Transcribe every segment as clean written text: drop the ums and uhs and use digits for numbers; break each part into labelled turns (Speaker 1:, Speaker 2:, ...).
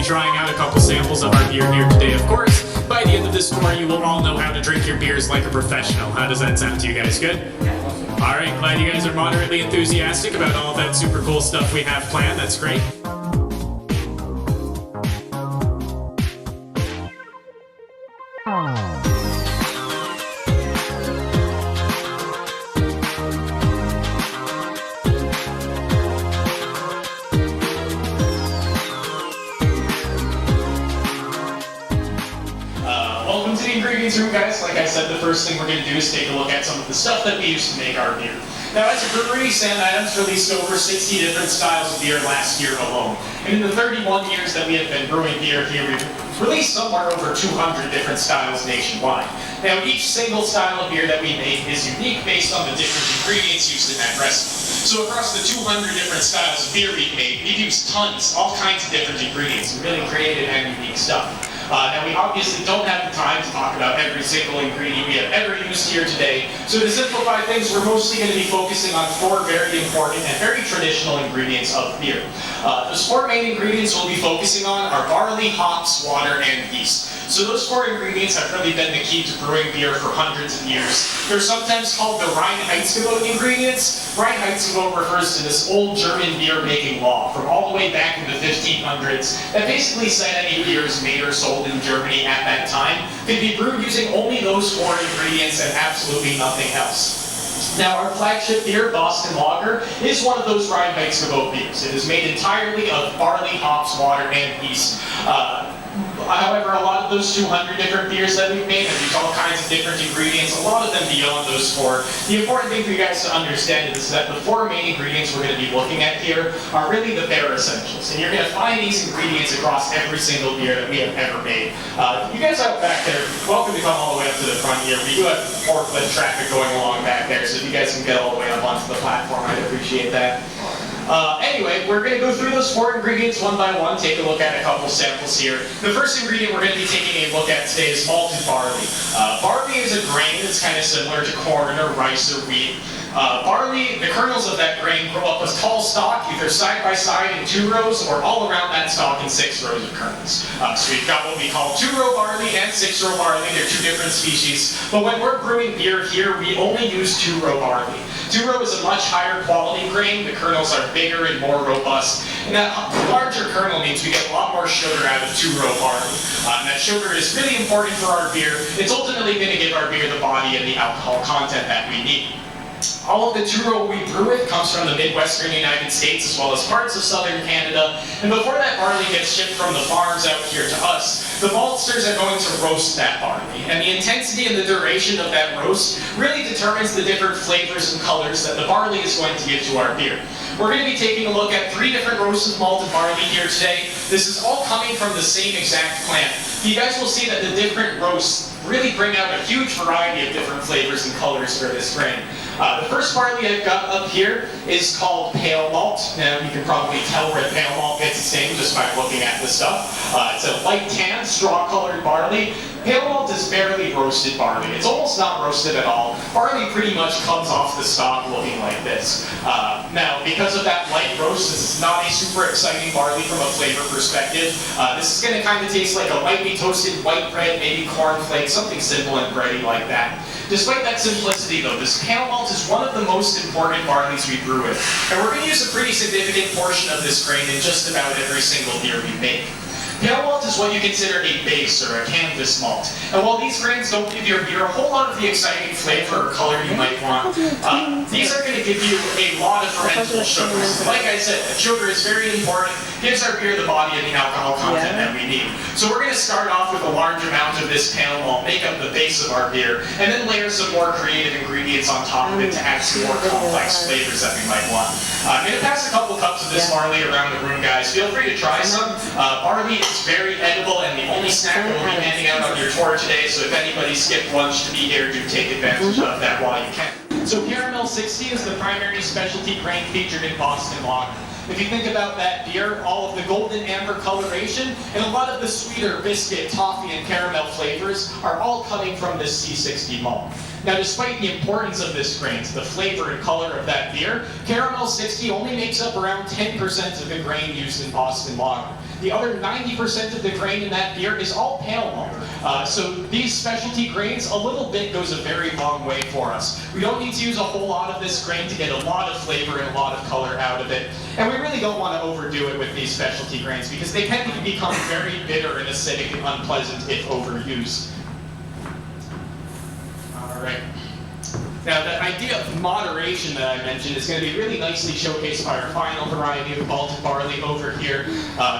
Speaker 1: Trying out a couple samples of our beer here today. Of course, by the end of this tour, you will all know how to drink your beers like a professional. How does that sound to you guys? Good? All right, glad you guys are moderately enthusiastic about all that super cool stuff we have planned. That's great. Welcome to the ingredients room, guys. Like I said, the first thing we're going to do is take a look at some of the stuff that we use to make our beer. Now, as a brewery, Sam Adams released over 60 different styles of beer last year alone. And in the 31 years that we have been brewing beer here, we've released somewhere over 200 different styles nationwide. Now, each single style of beer that we make is unique based on the different ingredients used in that recipe. So across the 200 different styles of beer we've made, we've used tons, all kinds of different ingredients, really creative and unique stuff. Now, we obviously don't have the time to talk about every single ingredient we have ever used here today, so to simplify things, we're mostly going to be focusing on 4 very important and very traditional ingredients of beer. Those 4 main ingredients we'll be focusing on are barley, hops, water, and yeast. So those 4 ingredients have really been the key to brewing beer for hundreds of years. They're sometimes called the Reinheitsgebot ingredients. Reinheitsgebot refers to this old German beer-making law from all the way back in the 1500s that basically said any beers made or sold in Germany at that time could be brewed using only those 4 ingredients and absolutely nothing else. Now, our flagship beer, Boston Lager, is one of those Reinheitsgebot beers. It is made entirely of barley, hops, water, and yeast. However, a lot of those 200 different beers that we've made have used all kinds of different ingredients, a lot of them beyond those 4. The important thing for you guys to understand is that the 4 main ingredients we're going to be looking at here are really the bare essentials. And you're going to find these ingredients across every single beer that we have ever made. You guys out back there, welcome to come all the way up to the front here. We do have forklift traffic going along back there, so if you guys can get all the way up onto the platform, I'd appreciate that. Anyway, we're going to go through those 4 ingredients one by one, take a look at a couple samples here. The first ingredient we're going to be taking a look at today is malted barley. Barley is a grain that's kind of similar to corn or rice or wheat. Barley, the kernels of that grain grow up as tall stalk, either side by side in 2 rows or all around that stalk in 6 rows of kernels. So we've got what we call 2-row barley and 6-row barley. They're 2 different species. But when we're brewing beer here, we only use 2-row barley. 2-row is a much higher quality grain. The kernels are bigger and more robust. And that larger kernel means we get a lot more sugar out of 2-row barley. And that sugar is really important for our beer. It's ultimately going to give our beer the body and the alcohol content that we need. All of the 2-row we brew with comes from the Midwestern United States as well as parts of Southern Canada. And before that barley gets shipped from the farms out here to us, the maltsters are going to roast that barley. And the intensity and the duration of that roast really determines the different flavors and colors that the barley is going to give to our beer. We're going to be taking a look at 3 different roasted malted barley here today. This is all coming from the same exact plant. You guys will see that the different roasts really bring out a huge variety of different flavors and colors for this grain. The first barley I've got up here is called pale malt. Now you can probably tell where pale malt gets its name just by looking at the stuff. It's a light tan, straw-colored barley. Pale malt is barely roasted barley. It's almost not roasted at all. Barley pretty much comes off the stalk looking like this. Now, because of that light roast, this is not a super exciting barley from a flavor perspective. This is going to kind of taste like a lightly toasted white bread, maybe cornflakes, something simple and bready like that. Despite that simplicity though, this pale malt is one of the most important barleys we brew with. And we're going to use a pretty significant portion of this grain in just about every single beer we make. Pale malt is what you consider a base or a canvas malt. And while these grains don't give your beer a whole lot of the exciting flavor or color you might want, these are going to give you a lot of fermentable sugars. Like I said, sugar is very important, gives our beer the body and the alcohol content that we need. So we're going to start off with a large amount of this pale malt, make up the base of our beer, and then layer some more creative ingredients on top of it to add some more complex flavors that we might want. I'm going to pass a couple cups of this barley around the room, guys. Feel free to try some. Barley It's very edible and the only snack that we'll be handing out on your tour today, so if anybody skipped lunch to be here, do take advantage of that while you can. So Caramel 60 is the primary specialty grain featured in Boston Lager. If you think about that beer, all of the golden amber coloration and a lot of the sweeter biscuit, toffee, and caramel flavors are all coming from this C60 malt. Now, despite the importance of this grain to the flavor and color of that beer, Caramel 60 only makes up around 10% of the grain used in Boston Lager. The other 90% of the grain in that beer is all pale malt. So these specialty grains, a little bit goes a very long way for us. We don't need to use a whole lot of this grain to get a lot of flavor and a lot of color out of it. And we really don't want to overdo it with these specialty grains because they tend to become very bitter and acidic and unpleasant if overused. All right. Now, the idea of moderation that I mentioned is going to be really nicely showcased by our final variety of malted barley over here.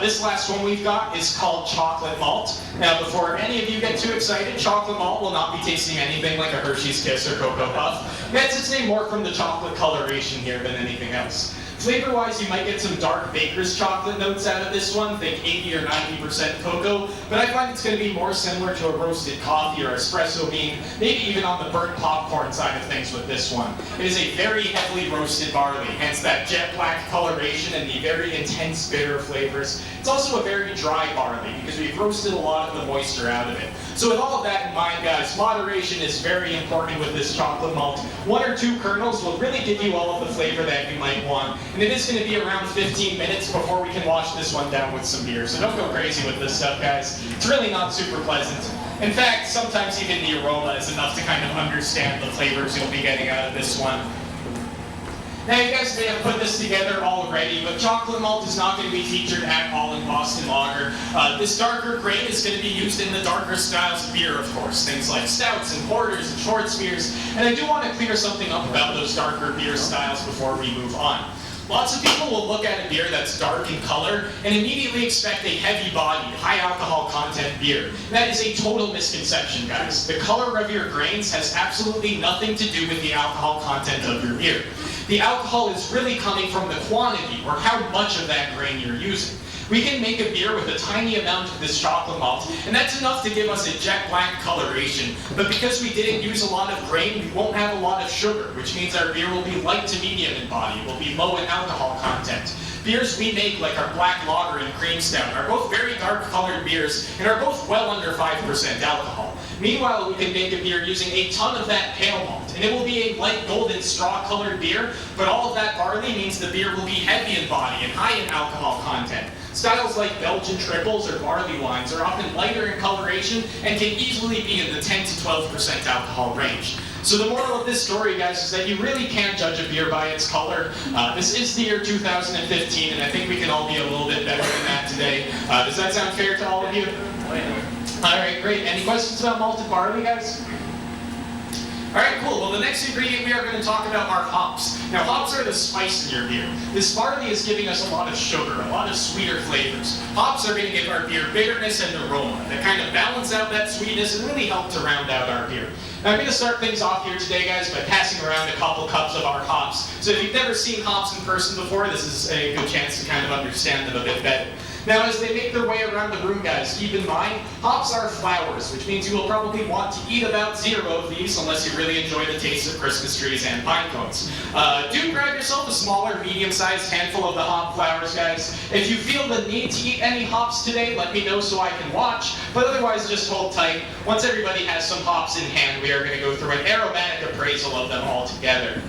Speaker 1: This last one we've got is called chocolate malt. Now, before any of you get too excited, chocolate malt will not be tasting anything like a Hershey's Kiss or Cocoa Puff. It gets its name more from the chocolate coloration here than anything else. Flavor-wise, you might get some dark baker's chocolate notes out of this one, think 80 or 90% cocoa, but I find it's going to be more similar to a roasted coffee or espresso bean, maybe even on the burnt popcorn side of things with this one. It is a very heavily roasted barley, hence that jet black coloration and the very intense bitter flavors. It's also a very dry barley because we've roasted a lot of the moisture out of it. So with all of that in mind, guys, moderation is very important with this chocolate malt. 1 or 2 kernels will really give you all of the flavor that you might want. And it is going to be around 15 minutes before we can wash this one down with some beer. So don't go crazy with this stuff, guys. It's really not super pleasant. In fact, sometimes even the aroma is enough to kind of understand the flavors you'll be getting out of this one. Now, you guys may have put this together already, but chocolate malt is not going to be featured at all in Boston Lager. This darker grain is going to be used in the darker styles of beer, of course. Things like stouts and porters and Schwarzbiers. And I do want to clear something up about those darker beer styles before we move on. Lots of people will look at a beer that's dark in color and immediately expect a heavy-bodied, high-alcohol content beer. That is a total misconception, guys. The color of your grains has absolutely nothing to do with the alcohol content of your beer. The alcohol is really coming from the quantity, or how much of that grain you're using. We can make a beer with a tiny amount of this chocolate malt, and that's enough to give us a jet black coloration. But because we didn't use a lot of grain, we won't have a lot of sugar, which means our beer will be light to medium in body. It will be low in alcohol content. Beers we make, like our black lager and cream stout, are both very dark colored beers and are both well under 5% alcohol. Meanwhile, we can make a beer using a ton of that pale malt, and it will be a light golden straw-colored beer, but all of that barley means the beer will be heavy in body and high in alcohol content. Styles like Belgian triples or barley wines are often lighter in coloration and can easily be in the 10 to 12% alcohol range. So the moral of this story, guys, is that you really can't judge a beer by its color. This is the year 2015, and I think we can all be a little bit better than that today. Does that sound fair to all of you? All right, great. Any questions about malted barley, guys? All right, cool. Well, the next ingredient we are going to talk about are hops. Now, hops are the spice in your beer. This barley is giving us a lot of sugar, a lot of sweeter flavors. Hops are going to give our beer bitterness and aroma that kind of balance out that sweetness and really help to round out our beer. Now, I'm going to start things off here today, guys, by passing around a couple cups of our hops. So if you've never seen hops in person before, this is a good chance to kind of understand them a bit better. Now, as they make their way around the room, guys, keep in mind, hops are flowers, which means you will probably want to eat about 0 of these unless you really enjoy the taste of Christmas trees and pine cones. Do grab yourself a smaller, medium-sized handful of the hop flowers, guys. If you feel the need to eat any hops today, let me know so I can watch, but otherwise just hold tight. Once everybody has some hops in hand, we are going to go through an aromatic appraisal of them all together.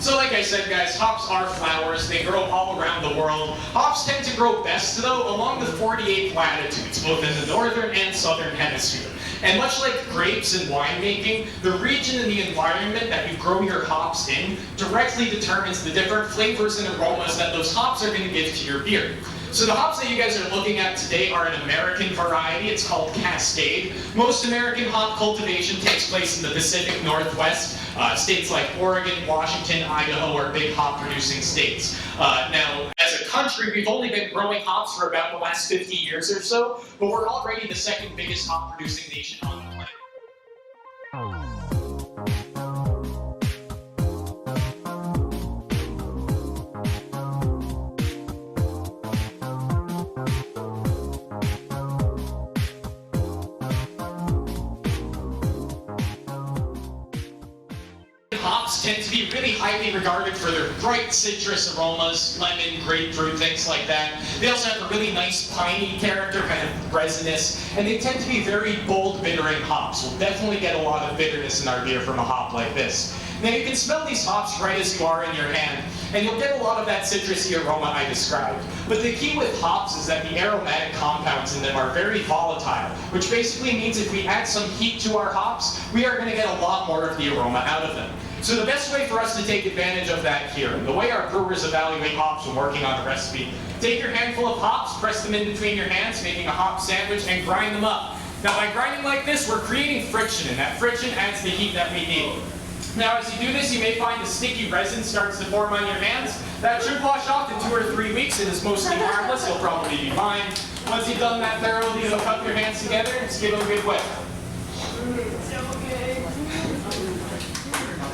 Speaker 1: So like I said, guys, hops are flowers. They grow all around the world. Hops tend to grow best, though, along the 48 latitudes, both in the northern and southern hemisphere. And much like grapes and winemaking, the region and the environment that you grow your hops in directly determines the different flavors and aromas that those hops are going to give to your beer. So the hops that you guys are looking at today are an American variety. It's called Cascade. Most American hop cultivation takes place in the Pacific Northwest. States like Oregon, Washington, Idaho are big hop-producing states. Now, as a country, we've only been growing hops for about the last 50 years or so, but we're already the second biggest hop-producing nation on the planet. hops tend to be really highly regarded for their bright citrus aromas, lemon, grapefruit, things like that. They also have a really nice piney character, kind of resinous, and they tend to be very bold bittering hops. We'll definitely get a lot of bitterness in our beer from a hop like this. Now you can smell these hops right as you are in your hand, and you'll get a lot of that citrusy aroma I described. But the key with hops is that the aromatic compounds in them are very volatile, which basically means if we add some heat to our hops, we are going to get a lot more of the aroma out of them. So the best way for us to take advantage of that here, and the way our brewers evaluate hops when working on a recipe, take your handful of hops, press them in between your hands, making a hop sandwich, and grind them up. Now by grinding like this, we're creating friction, and that friction adds the heat that we need. Now, as you do this, you may find a sticky resin starts to form on your hands. That should wash off in 2 or 3 weeks. It is mostly harmless. You'll probably be fine. Once you've done that thoroughly, you'll cup your hands together and just give them a good whip.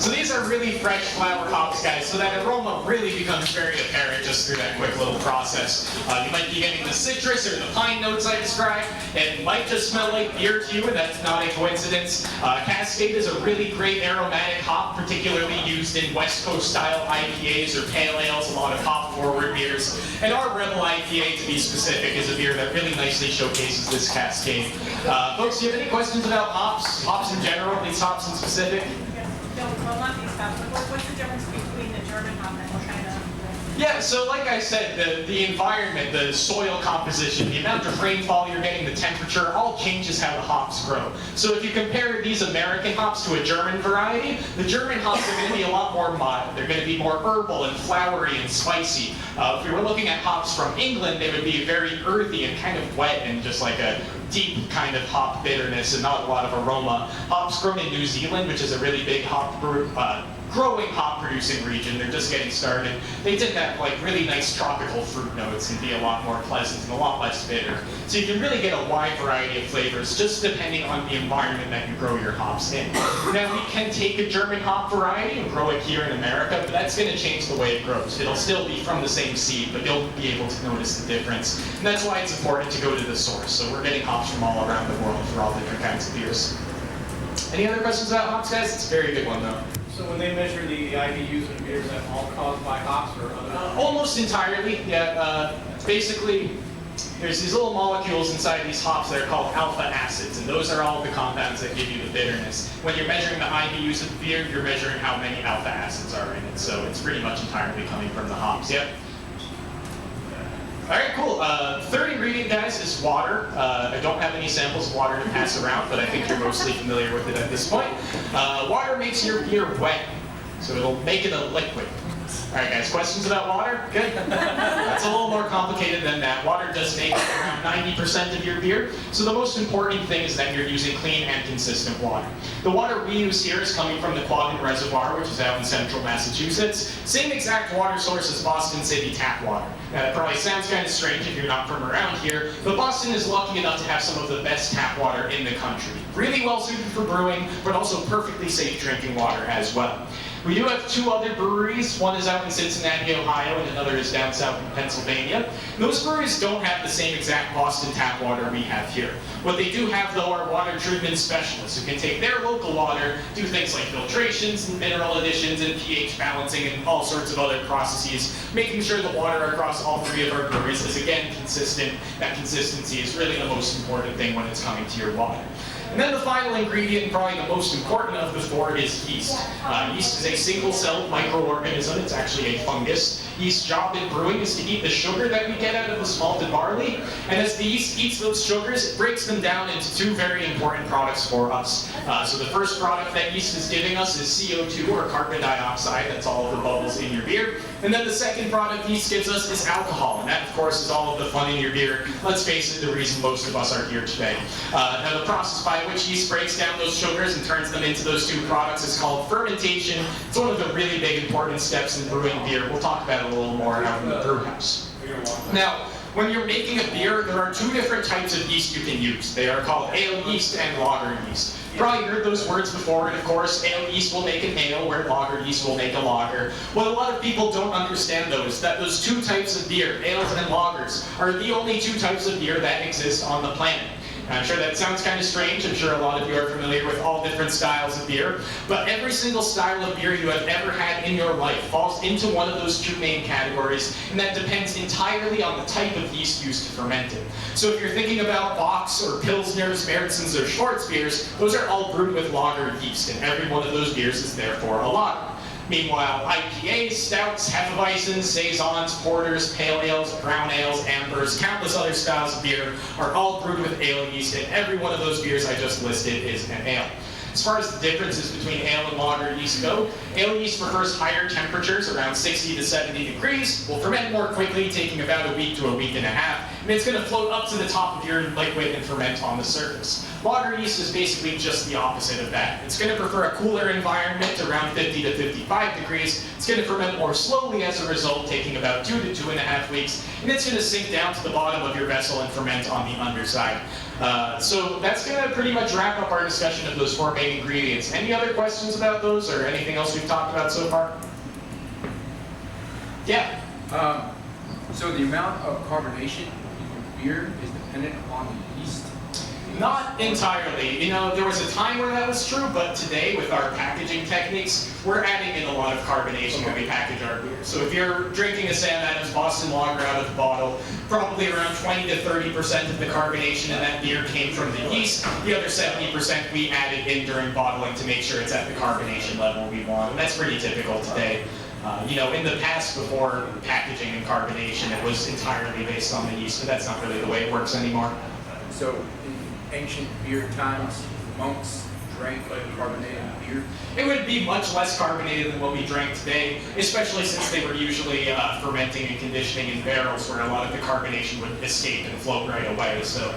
Speaker 1: So these are really fresh flower hops, guys, so that aroma really becomes very apparent just through that quick little process. You might be getting the citrus or the pine notes I described. It might just smell like beer to you, and that's not a coincidence. Cascade is a really great aromatic hop, particularly used in West Coast style IPAs or pale ales, a lot of hop-forward beers. And our Rebel IPA, to be specific, is a beer that really nicely showcases this Cascade. Folks, do you have any questions about hops? Hops in general, these hops in specific?
Speaker 2: No, well, not these hops, but what's the difference between the German hop and what kind of?
Speaker 1: Yeah, so like I said, the environment, the soil composition, the amount of rainfall you're getting, the temperature, all changes how the hops grow. So if you compare these American hops to a German variety, the German hops are going to be a lot more mild. They're going to be more herbal and flowery and spicy. If we were looking at hops from England, they would be very earthy and kind of wet and just like a deep kind of hop bitterness and not a lot of aroma. Hops grown in New Zealand, which is a really big growing hop producing region. They're just getting started. They tend to have like really nice tropical fruit notes and be a lot more pleasant and a lot less bitter. So you can really get a wide variety of flavors just depending on the environment that you grow your hops in. Now we can take a German hop variety and grow it here in America, but that's going to change the way it grows. It'll still be from the same seed, but you'll be able to notice the difference. And that's why it's important to go to the source. So we're getting hops from all around the world for all different kinds of beers. Any other questions about hops, guys? It's a very good one though.
Speaker 3: So when they measure the IBUs in beers, that all caused by hops or other?
Speaker 1: Almost entirely, yeah. Basically, there's these little molecules inside these hops that are called alpha acids, and those are all the compounds that give you the bitterness. When you're measuring the IBUs of the beer, you're measuring how many alpha acids are in it, so it's pretty much entirely coming from the hops, yep. All right, cool. Third ingredient, guys, is water. I don't have any samples of water to pass around, but I think you're mostly familiar with it at this point. Water makes your beer wet, so it'll make it a liquid. All right, guys, questions about water? Good. That's a little more complicated than that. Water does make around 90% of your beer, so the most important thing is that you're using clean and consistent water. The water we use here is coming from the Quabbin Reservoir, which is out in central Massachusetts. Same exact water source as Boston City tap water. Now, that probably sounds kind of strange if you're not from around here, but Boston is lucky enough to have some of the best tap water in the country. Really well suited for brewing, but also perfectly safe drinking water as well. We do have 2 other breweries. One is out in Cincinnati, Ohio, and another is down south in Pennsylvania. Those breweries don't have the same exact Boston tap water we have here. What they do have, though, are water treatment specialists who can take their local water, do things like filtrations and mineral additions and pH balancing and all sorts of other processes, making sure the water across all 3 of our breweries is, again, consistent. That consistency is really the most important thing when it's coming to your water. And then the final ingredient, and probably the most important of the 4, is yeast. Yeast is a single-celled microorganism. It's actually a fungus. Yeast's job in brewing is to eat the sugar that we get out of the malted barley. And as the yeast eats those sugars, it breaks them down into 2 very important products for us. So the first product that yeast is giving us is CO2, or carbon dioxide. That's all of the bubbles in your beer. And then the second product yeast gives us is alcohol. And that, of course, is all of the fun in your beer. Let's face it, the reason most of us are here today. Now, the process by which yeast breaks down those sugars and turns them into those 2 products is called fermentation. It's one of the really big important steps in brewing beer. We'll talk about it a little more out in the brew house. Now, when you're making a beer, there are 2 different types of yeast you can use. They are called ale yeast and lager yeast. You've probably heard those words before, and of course, ale yeast will make an ale, where lager yeast will make a lager. What a lot of people don't understand, though, is that those 2 types of beer, ales and lagers, are the only 2 types of beer that exist on the planet. I'm sure that sounds kind of strange. I'm sure a lot of you are familiar with all different styles of beer, but every single style of beer you have ever had in your life falls into one of those two main categories, and that depends entirely on the type of yeast used to ferment it. So if you're thinking about Bocks or Pilsners, Märzens, or Schwartz beers, those are all brewed with lager yeast, and every one of those beers is therefore a lager. Meanwhile, IPAs, stouts, Hefeweizens, saisons, porters, pale ales, brown ales, ambers, countless other styles of beer are all brewed with ale yeast, and every one of those beers I just listed is an ale. As far as the differences between ale and lager yeast go, ale yeast prefers higher temperatures, around 60 to 70 degrees, will ferment more quickly, taking about a week to a week and a half, and it's going to float up to the top of your liquid and ferment on the surface. Lager yeast is basically just the opposite of that. It's going to prefer a cooler environment, around 50 to 55 degrees. It's going to ferment more slowly as a result, taking about 2 to 2.5 weeks, and it's going to sink down to the bottom of your vessel and ferment on the underside. So that's going to pretty much wrap up our discussion of those 4 main ingredients. Any other questions about those or anything else we've talked about so far? Yeah?
Speaker 4: So the amount of carbonation in your beer is dependent upon the yeast?
Speaker 1: Not entirely. You know, there was a time where that was true, but today with our packaging techniques, we're adding in a lot of carbonation when we package our beer. So if you're drinking a Sam Adams Boston Lager out of the bottle, probably around 20 to 30% of the carbonation in that beer came from the yeast. The other 70% we added in during bottling to make sure it's at the carbonation level we want. And that's pretty typical today. You know, in the past, before packaging and carbonation, it was entirely based on the yeast, but that's not really the way it works anymore.
Speaker 4: So in ancient beer times, monks drank carbonated beer?
Speaker 1: It would be much less carbonated than what we drink today, especially since they were usually fermenting and conditioning in barrels where a lot of the carbonation would escape and float right away. So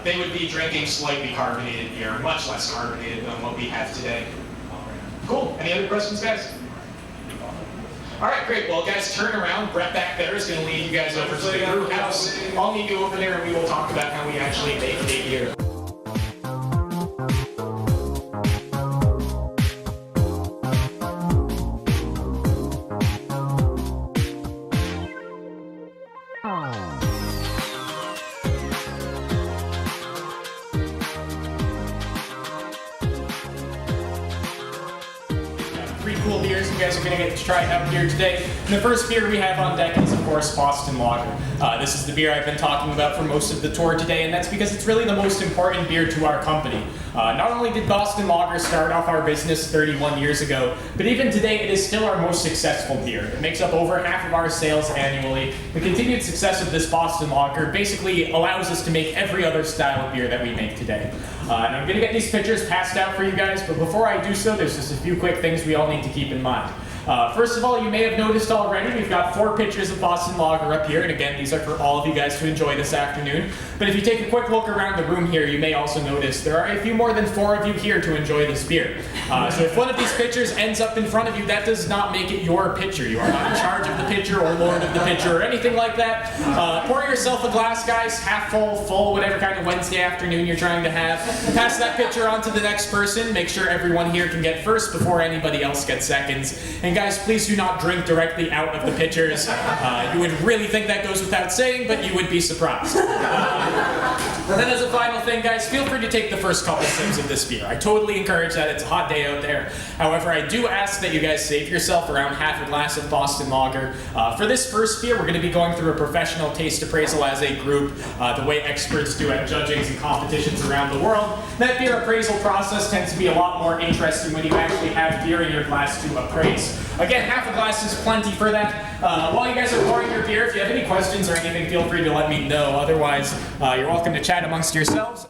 Speaker 1: they would be drinking slightly carbonated beer, much less carbonated than what we have today. Cool. Any other questions, guys? All right, great. Well, guys, turn around. Brett back there is going to lead you guys over to the brew house. I'll meet you over there, and we will talk about how we actually make a beer. Three cool beers you guys are going to get to try out here today. And the first beer we have on deck is, of course, Boston Lager. This is the beer I've been talking about for most of the tour today, and that's because it's really the most important beer to our company. Not only did Boston Lager start off our business 31 years ago, but even today it is still our most successful beer. It makes up over half of our sales annually. The continued success of this Boston Lager basically allows us to make every other style of beer that we make today. And I'm going to get these pictures passed out for you guys, but before I do so, there's just a few quick things we all need to keep in mind. First of all, you may have noticed already, we've got 4 pitchers of Boston Lager up here, and again, these are for all of you guys to enjoy this afternoon. But if you take a quick look around the room here, you may also notice there are a few more than 4 of you here to enjoy this beer. So if one of these pitchers ends up in front of you, that does not make it your pitcher. You are not in charge of the pitcher or lord of the pitcher or anything like that. Pour yourself a glass, guys, half full, whatever kind of Wednesday afternoon you're trying to have. Pass that pitcher on to the next person. Make sure everyone here can get first before anybody else gets seconds. And guys, please do not drink directly out of the pitchers. You would really think that goes without saying, but you would be surprised. And then as a final thing, guys, feel free to take the first couple sips of this beer. I totally encourage that. It's a hot day out there. However, I do ask that you guys save yourself around half a glass of Boston Lager. For this first beer, we're going to be going through a professional taste appraisal as a group, the way experts do at judgings and competitions around the world. That beer appraisal process tends to be a lot more interesting when you actually have beer in your glass to appraise. Again, half a glass is plenty for that. While you guys are pouring your beer, if you have any questions or anything, feel free to let me know. Otherwise, you're welcome to chat amongst yourselves.